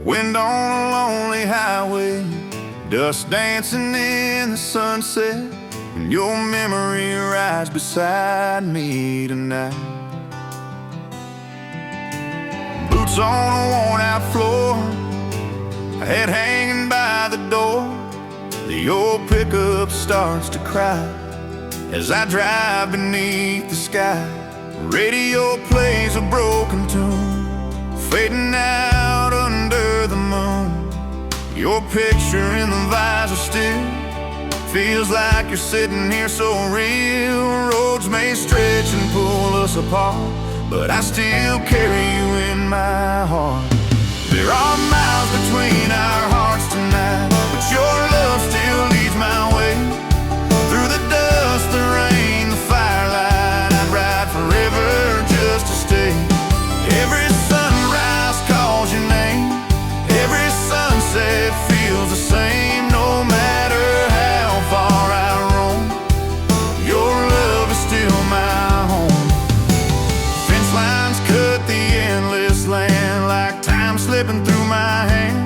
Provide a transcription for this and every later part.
Wind on a lonely highway, dust dancing in the sunset, and your memory rides beside me tonight. Boots on a worn-out floor, head hanging by the door. The old pickup starts to cry as I drive beneath the sky. Radio plays a broken tune, fading out under the moon. Your picture in the visor still feels like you're sitting here so real. Roads may stretch and pull us apart, but I still carry you in my heart. There are miles between our hearts tonight, but your love still leads my way. Through the dust, the rain, the firelight, I'd ride forever just to stay. Every sunrise calls your name, every sunset feels the same. No matter how far I roam, your love is still my home. Fence lines cut the endless land like time slipping through my hand.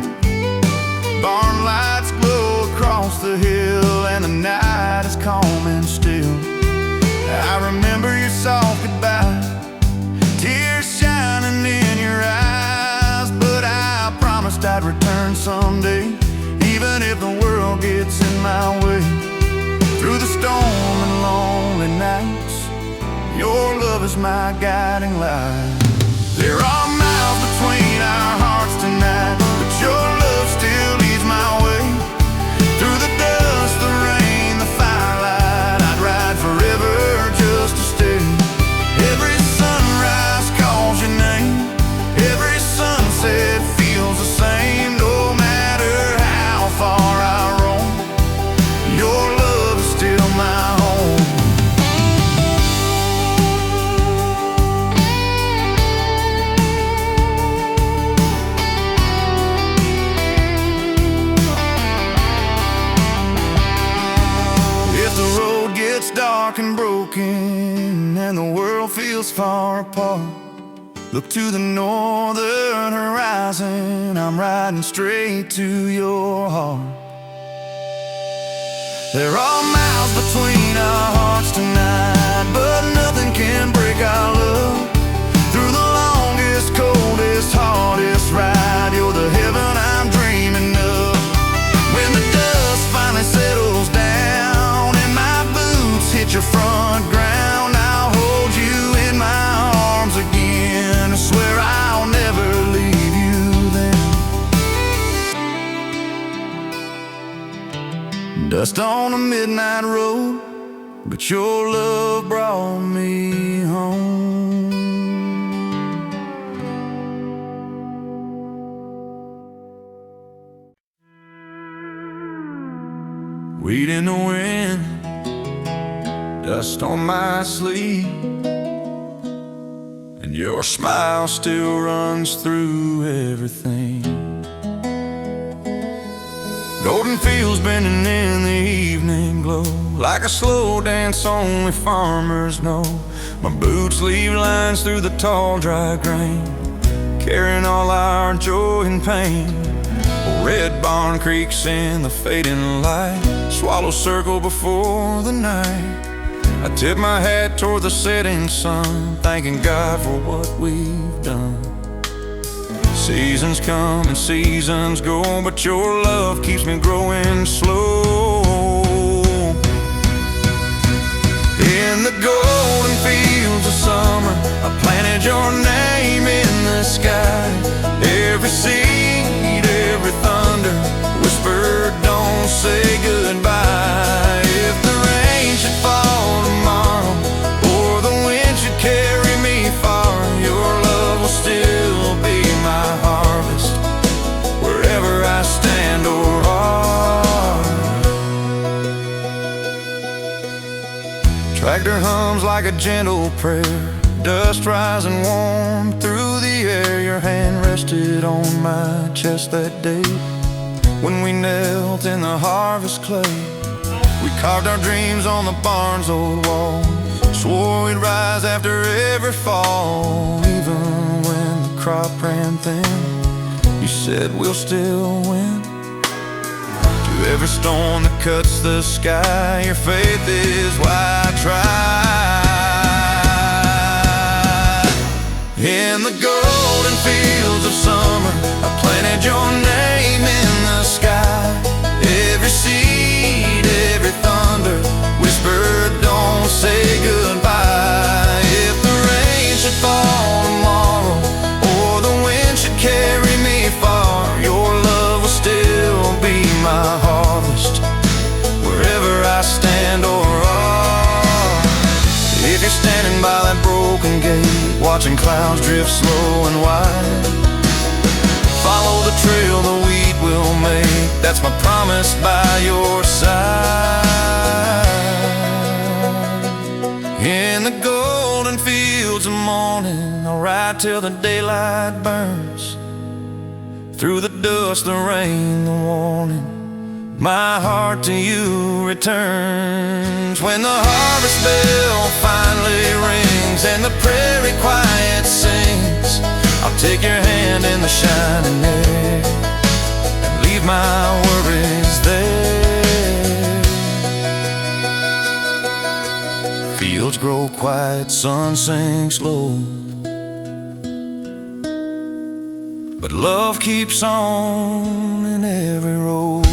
Barn lights glow across the hill and the night is calm and still. I remember your soft goodbye, tears shining in your eyes, but I promised I'd return someday, even if the world gets in my way. Through the storm and lonely nights, your love is my guiding light. There are miles between our hearts tonight, but your love still leads my way. Through the dust, the rain, the firelight, I'd ride forever just to stay. Every sunrise calls your name, every sunset feels the same. No matter how far I roam, your love is still my home. If the road gets dark and broken and the world feels far apart, look to the northern horizon, I'm riding straight to your heart. There are miles between our hearts tonight, but nothing can break our love. Through the longest, coldest, hardest ride, you're the heaven I'm dreaming of. When the dust finally settles down and my boots hit your front ground, I'll hold you in my arms again. I swear I'll never leave you then. Dust on a midnight road, but your love brought me home. Weed in the wind, dust on my sleeve, and your smile still runs through everything. Golden fields bending in the evening glow, like a slow dance only farmers know. My boots leave lines through the tall dry grain, carrying all our joy and pain. Red barn creaks in the fading light, swallows circle before the night. I tip my hat toward the setting sun, thanking God for what we've done. Seasons come and seasons go, but your love keeps me growing slow. In the golden fields of summer, I planted your name in the sky. Every seed, every thunder whispered, don't say goodbye. If the rain should fall tomorrow, or the wind should carry me far, your love will still be my harvest, wherever I stand or are. Tractor hums like a gentle prayer, dust rising warm through the air. Your hand rested on my chest that day when we knelt in the harvest clay. We carved our dreams on the barn's old wall, swore we'd rise after every fall. Even when the crop ran thin, you said we'll still win. To every storm that cuts the sky, your faith is why I try. In the golden fields of summer, I planted your name in the sky. Every seed, every thunder whispered, don't say goodbye. If the rain should fall tomorrow, or the wind should carry me far, your love will still be my harvest, wherever I stand or are. If you're standing by that broken gate, watching clouds drift slow and wide, follow the trail the wheat will make, that's my promise by your side. In the golden fields of morning, I'll ride till the daylight burns. Through the dust, the rain, the warning, my heart to you returns. When the harvest bell finally rings and the prairie quiet sings, I'll take your hand in the shining air and leave my worries there. Fields grow quiet, sun sinks low, but love keeps on in every road.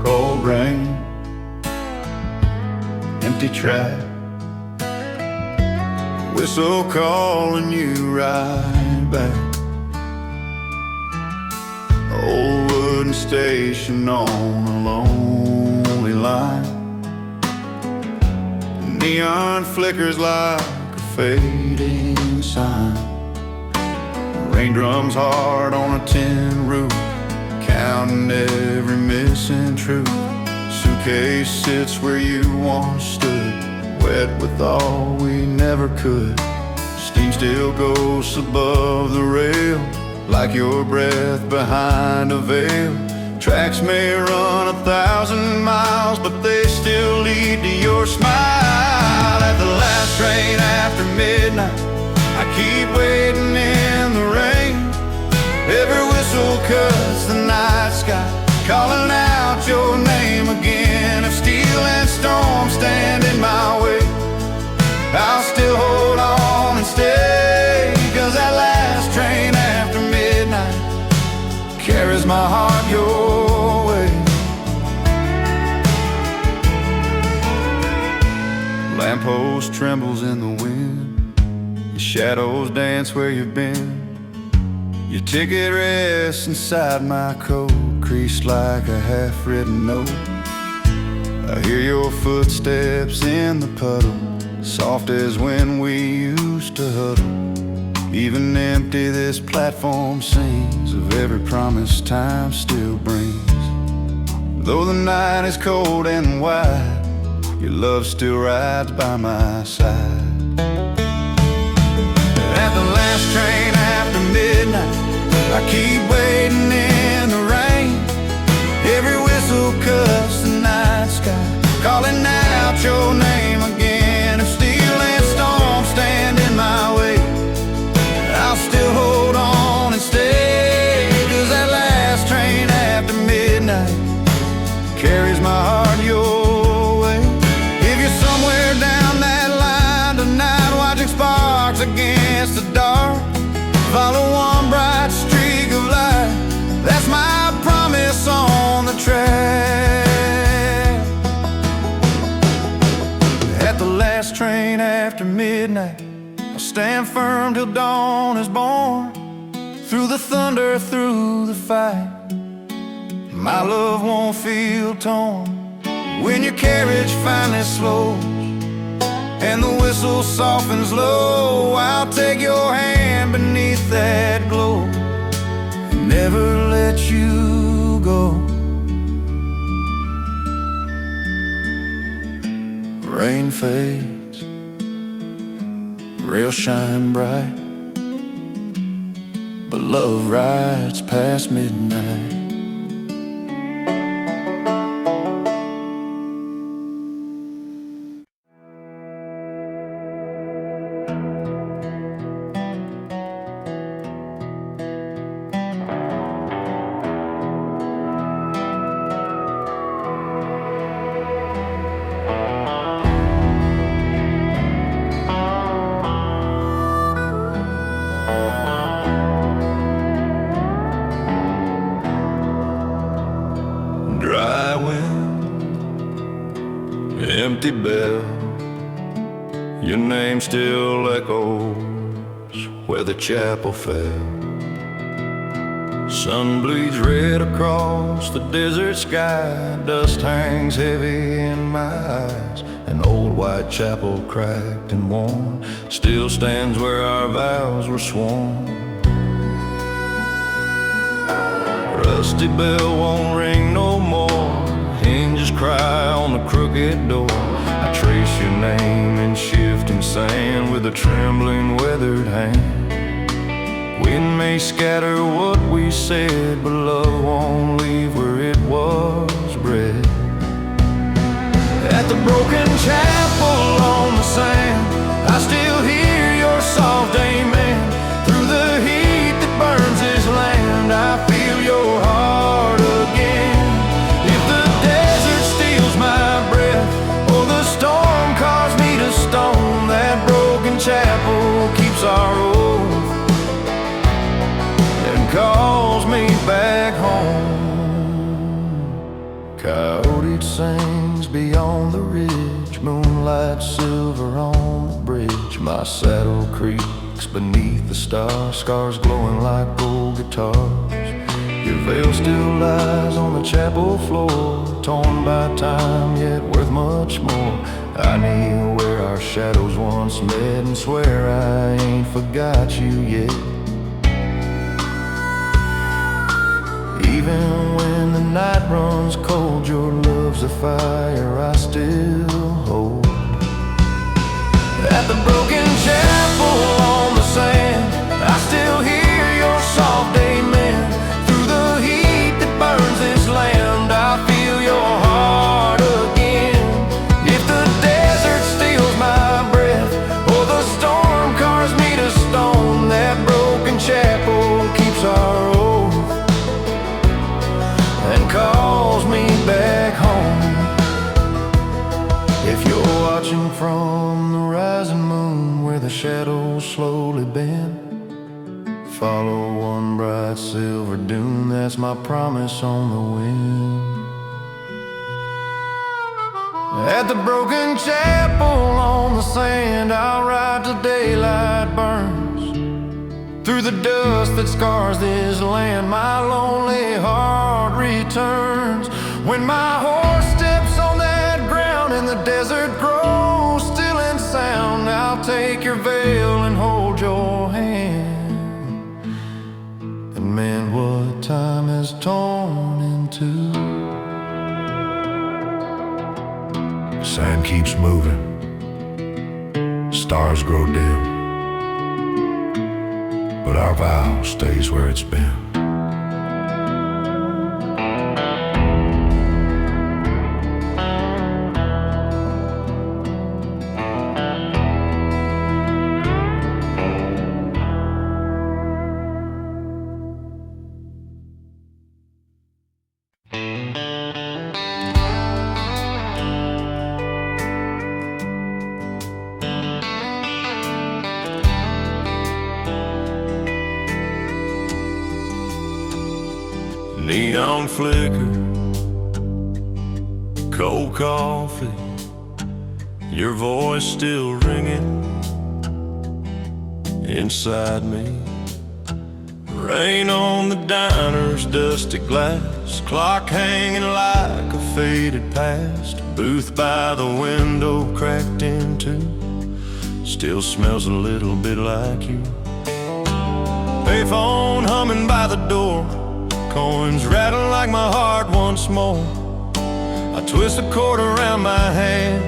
Cold rain, empty track, whistle calling you right back. Old wooden station on a lonely line, neon flickers like a fading sign. Rain drums hard on a tin roof, counting every missing truth. Suitcase sits where you once stood, wet with all we never could. Steam still ghosts above the rail, like your breath behind a veil. Tracks may run 1,000 miles, but they still lead to your smile. At the last train after midnight, I keep waiting in the rain. Every whistle cuts the night sky, calling out your name again. If steel and storm stand in my way, I'll still hold on and stay. 'Cause that last train after midnight carries my heart your way. Lamppost trembles in the wind, your shadows dance where you've been. Your ticket rests inside my coat, creased like a half-written note. I hear your footsteps in the puddle, soft as when we used to huddle. Even empty, this platform sings of every promise time still brings. Though the night is cold and wide, your love still rides by my side. At the last train after midnight, I keep waiting in the rain. Every whistle cuts the night sky, calling out your name again. If steel and storm stand in my way, I'll still hold on and stay. 'Cause that last train after midnight carries my heart your way. If you're somewhere down that line tonight, watching sparks against the dark, follow one bright streak of light, that's my promise on the track. At the last train after midnight, I'll stand firm till dawn is born. Through the thunder, through the fight, my love won't feel torn. When your carriage finally slows and the whistle softens low, I'll take your hand beneath that glow and never let you go. Rain fades, rails shine bright, but love rides past midnight. Dry wind, empty bell, your name still echoes where the chapel fell. Sun bleeds red across the desert sky, dust hangs heavy in my eyes. An old white chapel, cracked and worn, still stands where our vows were sworn. Rusty bell won't ring no more, hinges cry on the crooked door. I trace your name in shifting sand with a trembling weathered hand. Wind may scatter what we said, but love won't leave where it was bred. At the broken chapel on the sand, I still hear your soft amen. Through the heat that burns this land, I feel your heart again. If the desert steals my breath, or the storm caused me to stone, that broken chapel keeps our oath and calls me back home. Coyote sings beyond the ridge, moonlight silver on the bridge. My saddle creaks beneath the stars, scars glowing like gold guitars. Your veil still lies on the chapel floor, torn by time yet worth much more. I kneel where our shadows once met and swear I ain't forgot you yet. Even when the night runs cold, your love's a fire I still hold. At the broken chapel on the sand, I still hear your soft amen. Through the heat that burns this land, I feel your heart again. If the desert steals my breath, or the storm cars me to stone, that broken chapel keeps our oath and calls me back home. If you're watching from the rising moon where the shadows slowly bend, follow one bright silver dune, that's my promise on the wind. At the broken chapel on the sand, I'll ride till daylight burns. Through the dust that scars this land, my lonely heart returns. When my horse steps on that ground and the desert grows still and sound, I'll take your veil and hold your hand and mend what time has torn into. Sand keeps moving, stars grow dim, but our vow stays where it's been. Neon flicker, cold coffee, your voice still ringing inside me. Rain on the diner's dusty glass, clock hanging like a faded past. Booth by the window cracked in two, still smells a little bit like you. Payphone humming by the door, coins rattle like my heart once more. I twist a cord around my hand,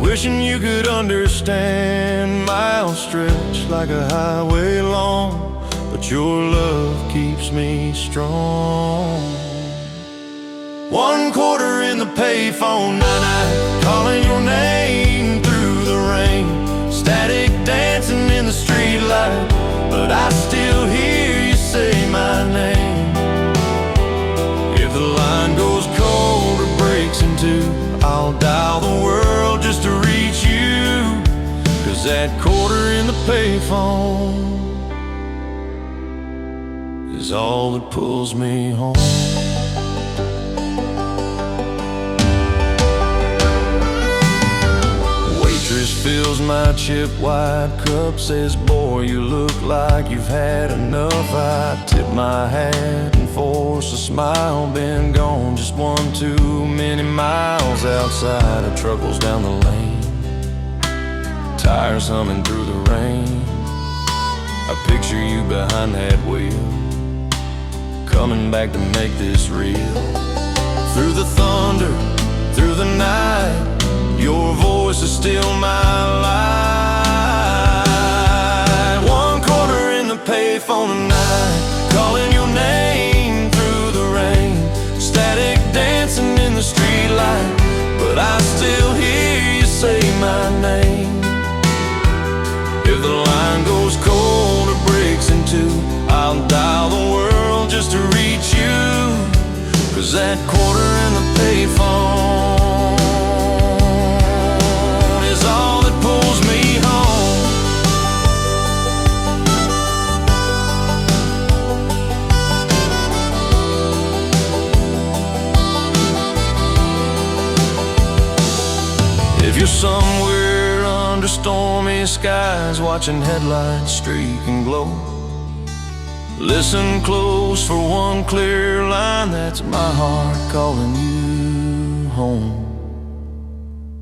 Wishing you could understand. Miles stretch like a highway long, but your love keeps me strong. 1 quarter in the payphone, night, calling your name through the rain. Static dancing in the streetlight, but I still hear you say my name. If the line goes cold or breaks in two, I'll dial the world just to reach you. 'Cause that quarter in the payphone is all that pulls me home. Fills my chip-wide cup, says, boy, you look like you've had enough. I tip my hat and force a smile. Been gone just 1 too many miles. Outside, a truck rolls down the lane, tires humming through the rain. I picture you behind that wheel, coming back to make this real. Through the thunder, through the night, your voice is still my light. 1 quarter in the payphone tonight, calling your name through the rain. Static dancing in the streetlight, but I still hear you say my name. If the line goes cold or breaks in two, I'll dial the world just to reach you. 'Cause that quarter in the payphone is all that pulls me home. If you're somewhere under stormy skies, watching headlights streak and glow, listen close for one clear line. That's my heart calling you home.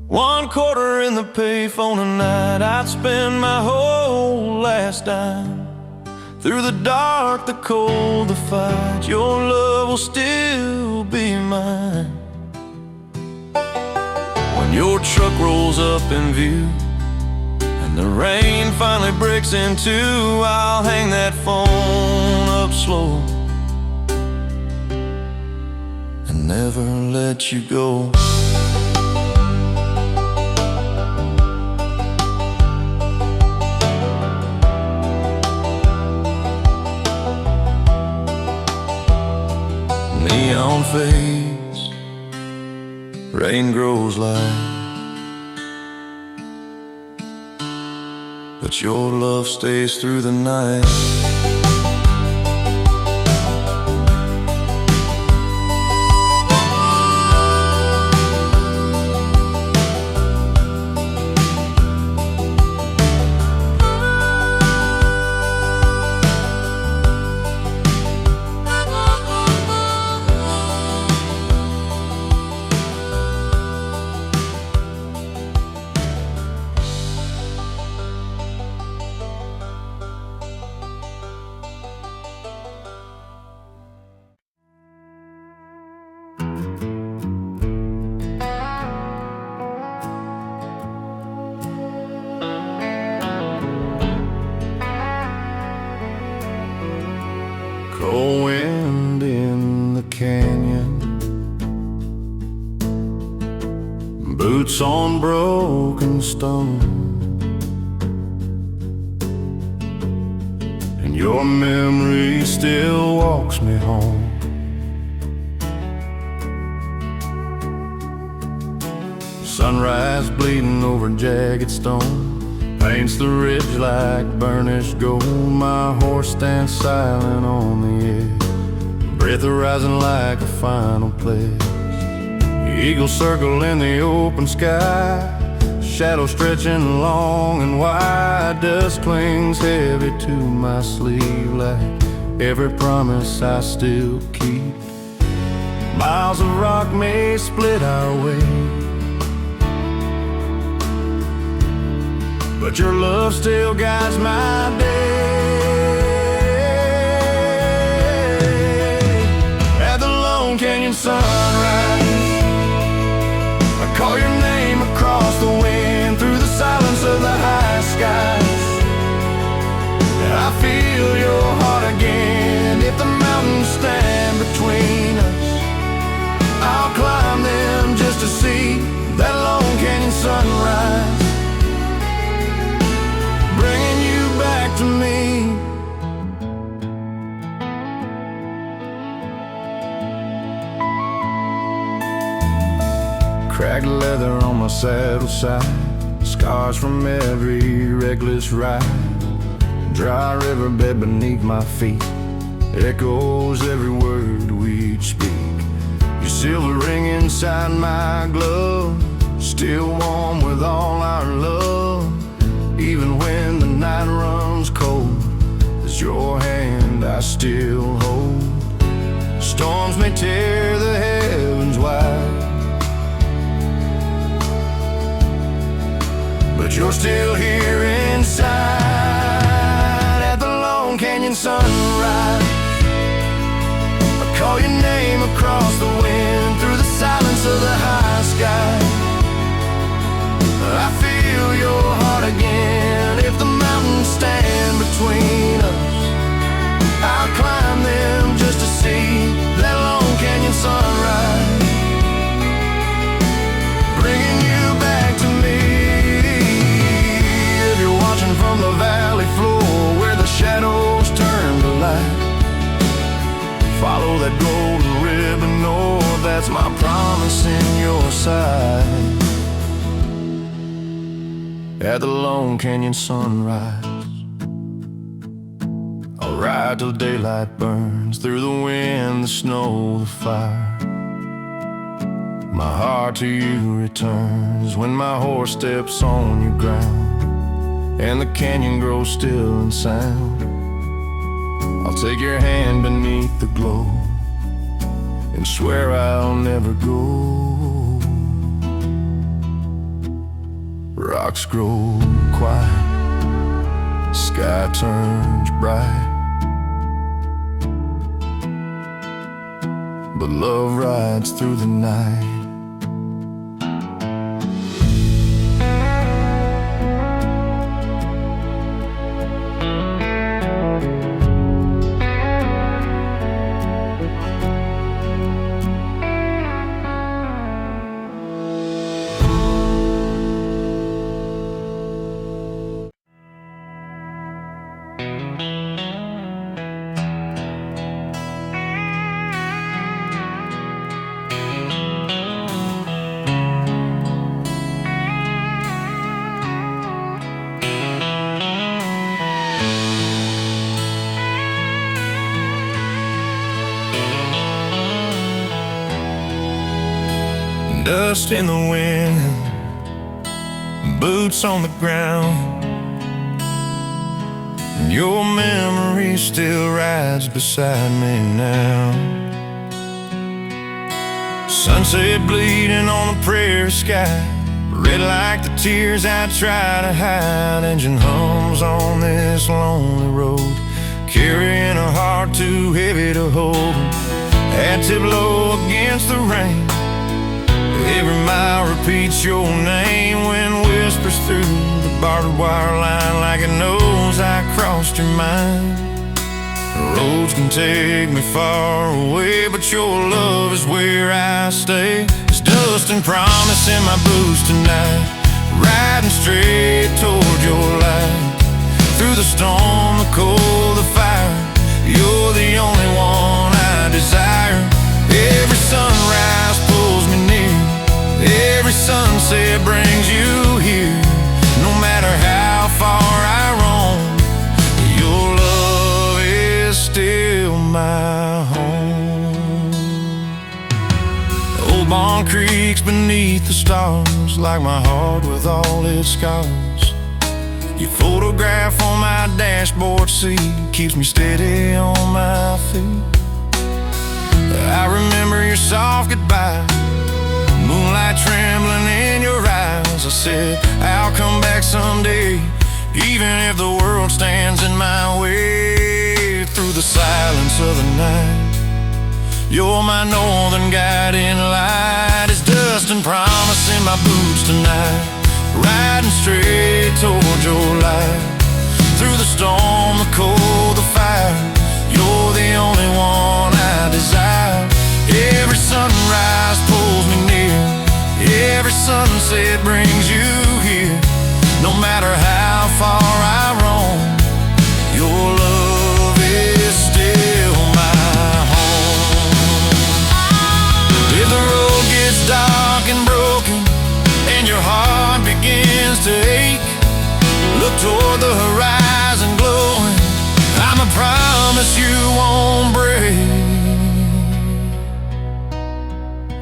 1 quarter in the payphone tonight, I'd spend my whole last dime. Through the dark, the cold, the fight, your love will still be mine. When your truck rolls up in view and the rain finally breaks in two, I'll hang that phone up slow and never let you go. Neon fades, rain grows light, but your love stays through the night. Cold wind in the canyon, boots on broken stone, and your memory still walks me home. Sunrise bleeding over jagged stone paints the ridge like burnished gold. My horse stands silent on the edge, breath arising like a final pledge. Eagles circle in the open sky, shadows stretching long and wide. Dust clings heavy to my sleeve like every promise I still keep. Miles of rock may split our way, but your love still guides my day. At the Lone Canyon sunrise, I call your name across the wind. I feel your heart again. If the mountains stand between us, I'll climb them just to see that Lone Canyon sunrise, bringing you back to me. Cracked leather on my saddle side, scars from every reckless ride. Dry riverbed beneath my feet, echoes every word we'd speak. Your silver ring inside my glove, still warm with all our love. Even when the night runs cold, it's your hand I still hold. Storms may tear the heavens wide, but you're still here inside. At the Lone Canyon sunrise, I call your name across the wind, through the silence of the high sky. I feel your heart again. If the mountains stand between us, I'll climb them just to see that Lone Canyon sunrise, bringing you back to me. From the valley floor where the shadows turn to light, follow that golden ribbon north, that's my promise in your sight. At the Lone Canyon sunrise, I'll ride till daylight burns, through the wind, the snow, the fire. My heart to you returns when my horse steps on your ground, and the canyon grows still and sound. I'll take your hand beneath the glow and swear I'll never go. Rocks grow quiet, sky turns bright, but love rides through the night. Dust in the wind, boots on the ground, and your memory still rides beside me now. Sunset bleeding on the prairie sky, red like the tears I try to hide. Engine hums on this lonely road, carrying a heart too heavy to hold. Head tip low against the rain, every mile repeats your name, wind whispers through the barbed wire line like it knows I crossed your mind. The roads can take me far away, but your love is where I stay. There's dust and promise in my boots tonight, riding straight toward your light. Through the storm, the cold, the fire, you're the only one I desire. Every sunrise pulls me near, every sunset brings you here. No matter how far I roam, your love is still my home. Old Bond Creek's beneath the stars, like my heart with all its scars. Your photograph on my dashboard seat keeps me steady on my feet. I remember your soft goodbye, moonlight trembling in your eyes. I said, I'll come back someday, even if the world stands in my way. Through the silence of the night, you're my northern guiding light. It's dust and promise in my boots tonight, riding straight toward your light. Through the storm, the cold, sunset brings you here. No matter how far I roam, your love is still my home. If the road gets dark and broken and your heart begins to ache, look toward the horizon glowing. I'ma promise you won't break.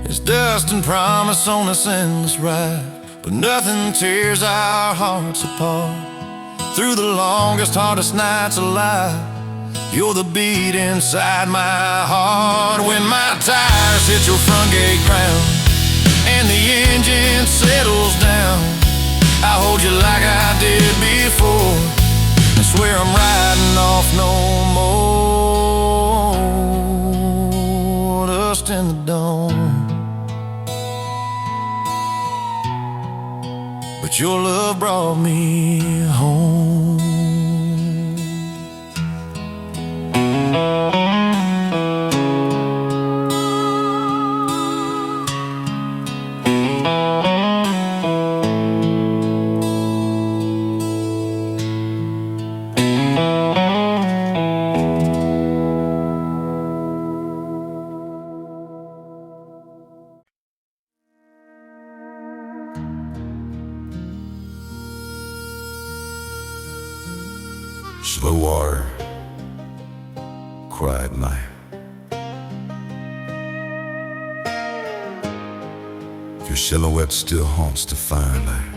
It's dust and promise on this endless ride, but nothing tears our hearts apart. Through the longest, hardest nights alive, you're the beat inside my heart. When my tires hit your front gate ground and the engine settles down, I hold you like I did before. I swear I'm riding off no more dust in the dawn. But your love brought me home. Slow water, quiet night. Your silhouette still haunts the firelight.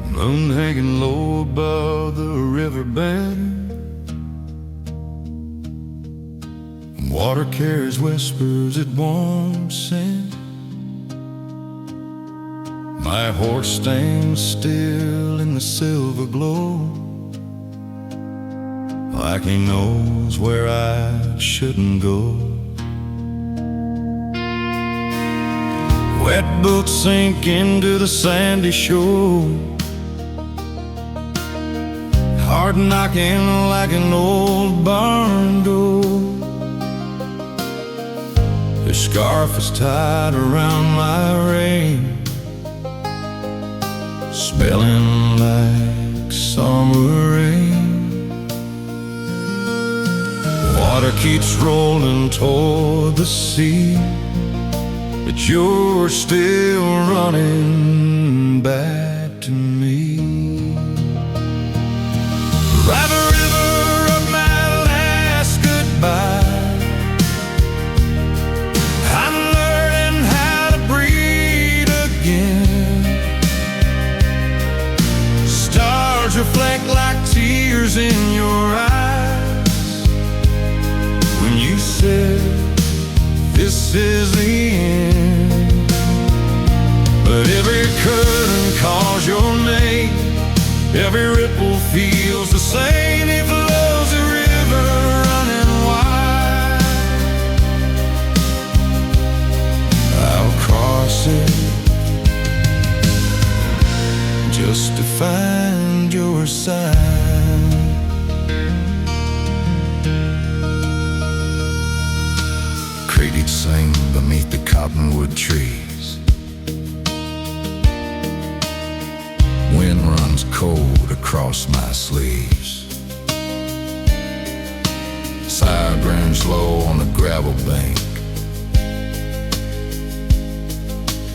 Moon hanging low above the river bend. Water carries whispers it won't send. My horse stands still in the silver glow, like he knows where I shouldn't go. Wet boots sink into the sandy shore, heart knocking like an old barn door. His scarf is tied around my rein, smelling like summer rain. Water keeps rolling toward the sea, but you're still running back to me. Ride the river of my last goodbye. I'm learning how to breathe again. Stars reflect like tears in your eyes when you said this is the end. But every curtain calls your name, every ripple feels the same. It flows a river running wide. I'll cross it just to find your sign. Crated sing beneath the cottonwood trees. Wind runs cold across my sleeves. Sirens low on the gravel bank,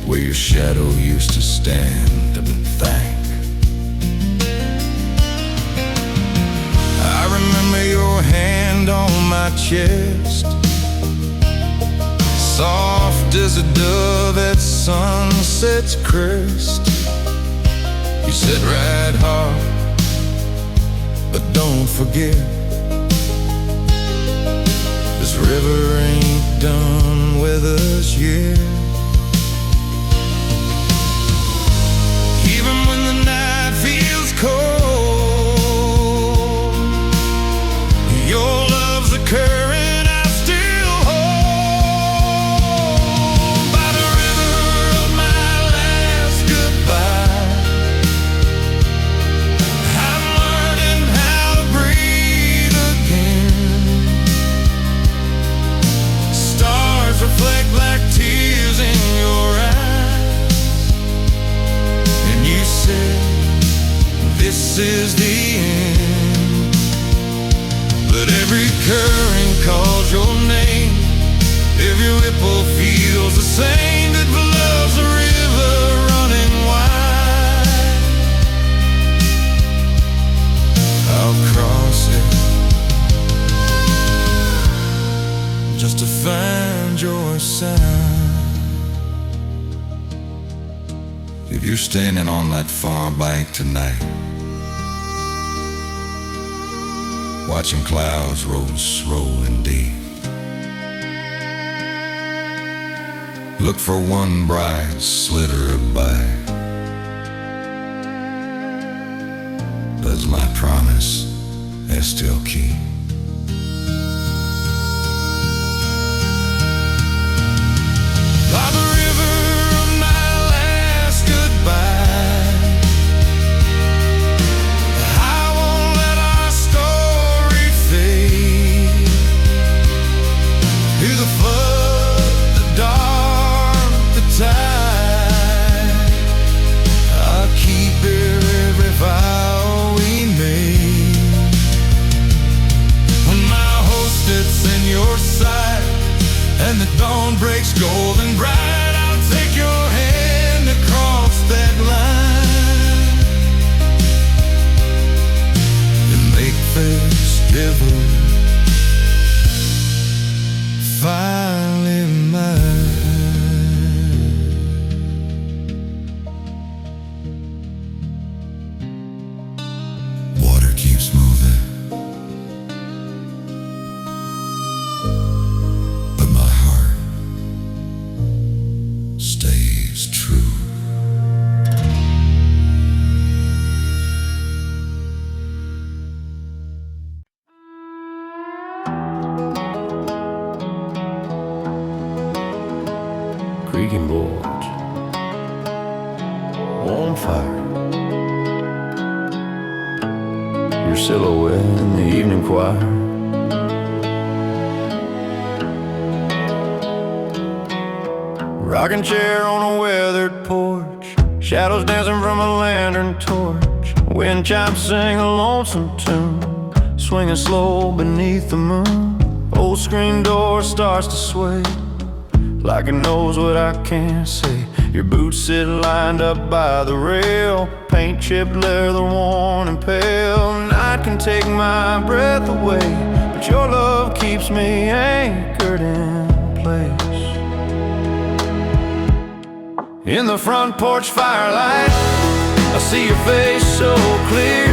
where your shadow used to stand and thank. I remember your hand on my chest, soft as a dove at sunset's crest. You said ride hard, but don't forget, this river ain't done with us yet. Even when the night feels cold, your love's a current I still hold. By the river of my last goodbye, I'm learning how to breathe again. this is the end. But every current calls your name. Every ripple feels the same. That love's a river running wide. I'll cross it just to find your sign. If you're standing on that far bank tonight, watching clouds rolling deep, look for one bright sliver of light. Does my promise I still keep? By the river of my last goodbye, I won't let our story fade. Through the flood, the dark, the tide, I'll keep every vow we made. When my hope sits in your sight and the dawn breaks golden bright, I'll take your hand across that line and make festival finally mine. Water keeps moving, but my heart stays true. Creaking boards on fire, your silhouette in the evening choir. Rocking chair on a weathered porch, shadows dancing from a lantern torch. Wind chimes sing a lonesome tune, swinging slow beneath the moon. Old screen door starts to sway, like it knows what I can't say. Your boots sit lined up by the rail, paint chipped leather worn and pale. Night can take my breath away, but your love keeps me anchored in place. In the front porch firelight, I see your face so clear.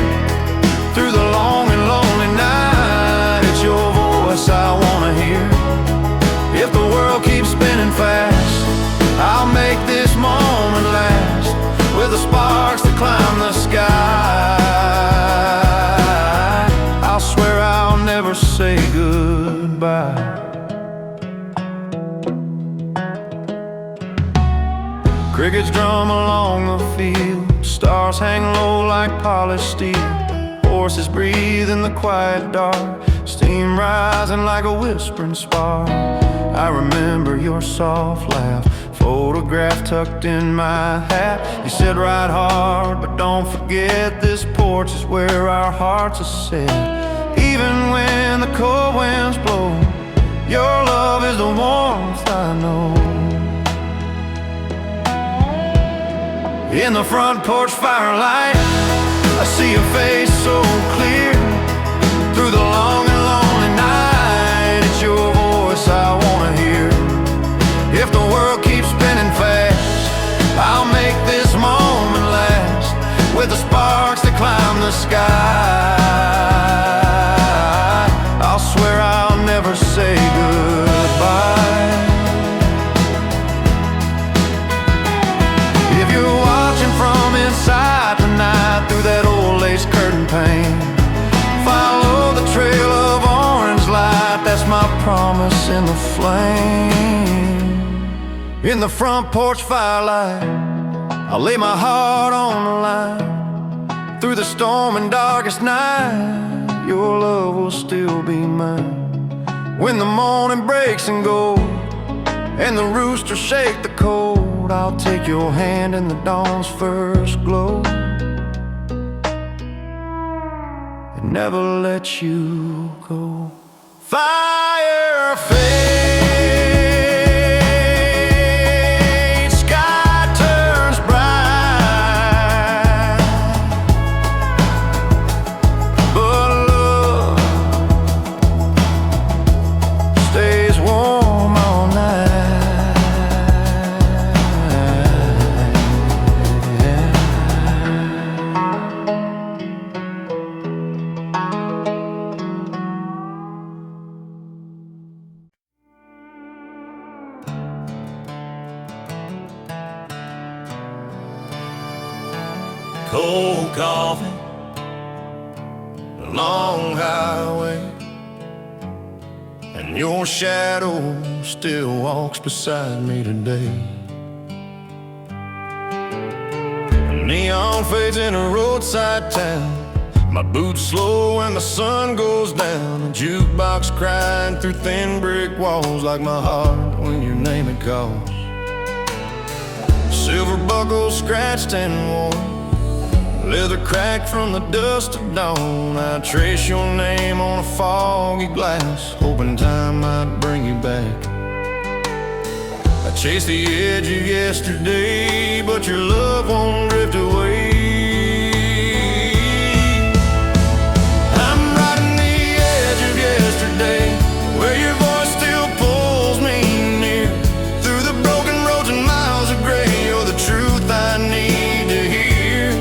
Through the long and lonely night, it's your voice I wanna hear. If the world keeps spinning fast, I'll make this moment last, with the sparks that climb the sky. I'll swear I'll never say goodbye. Crickets drum along the field, stars hang low like polished steel. Horses breathe in the quiet dark, steam rising like a whispering spark. I remember your soft laugh, photograph tucked in my hat. You said ride hard, but don't forget this porch is where our hearts are set. Even when the cold winds blow, your love is the warmth I know. In the front porch firelight, I see your face so clear. Through the long and lonely night, it's your voice I wanna hear. If the world keeps spinning fast, I'll make this moment last, with the sparks that climb the sky. I'll swear I'll never say goodbye. If you're watching from inside tonight, through that old lace curtain pane, follow the trail of orange light, that's my promise in the flame. In the front porch firelight, I'll lay my heart on the line. Through the storm and darkest night, your love will still be mine. When the morning breaks in gold and the roosters shake the cold, I'll take your hand in the dawn's first glow. never let you go. Fire fades, sky turns bright, but love stays warm all night. Cold coffee, A long highway, and your shadow still walks beside me today. Neon fades in a roadside town, my boots slow when the sun goes down. A jukebox crying through thin brick walls, like my heart when your name it calls. Silver buckles scratched and worn, leather cracked from the dust of dawn. I trace your name on a foggy glass, hoping time might bring you back. I chase the edge of yesterday, but your love won't drift away. I'm riding the edge of yesterday, where your voice still pulls me near. Through the broken roads and miles of gray, you're the truth I need to hear.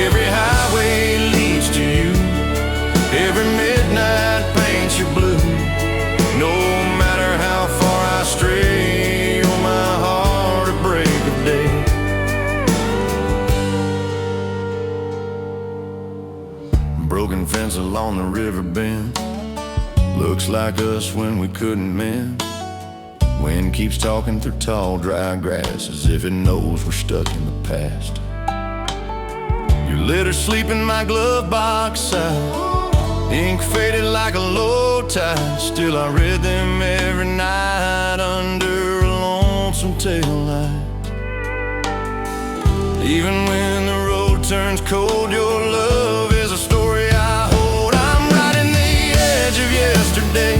Every highway leads to you, every midnight paints you blue. No matter how far I stray, you're my heart at break of day. Broken fence along the river bend, looks like us when we couldn't mend. Wind keeps talking through tall dry grass, as if it knows we're stuck in the past. You let her sleep in my glove box side, ink faded like a low tide. Still I read them every night under a lonesome taillight. Even when the road turns cold, your love is a story I hold. I'm riding the edge of yesterday,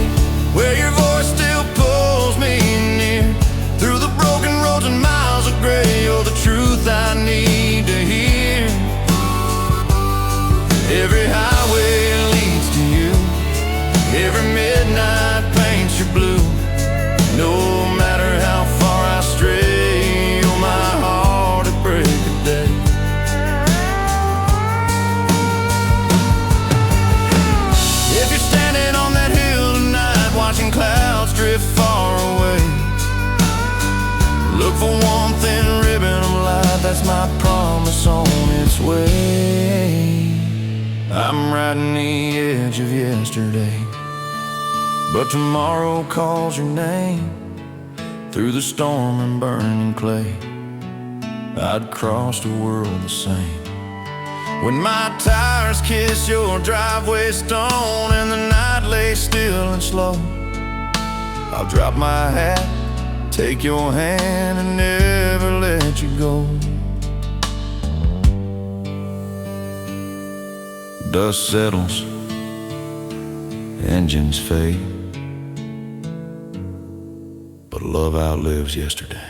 where your voice still pulls me near. Through the broken roads and miles of gray, you're the truth I need to hear. Every highway leads to you, every midnight paints you blue. No matter how far I stray, you're my heart at break of day. If you're standing on that hill tonight, watching clouds drift far away, look for one thin ribbon of light, that's my promise on its way. I'm riding the edge of yesterday, but tomorrow calls your name. Through the storm and burning clay, I'd cross the world the same. When my tires kiss your driveway stone and the night lays still and slow, I'll drop my hat, take your hand and never let you go. Dust settles, engines fade, but love outlives yesterday.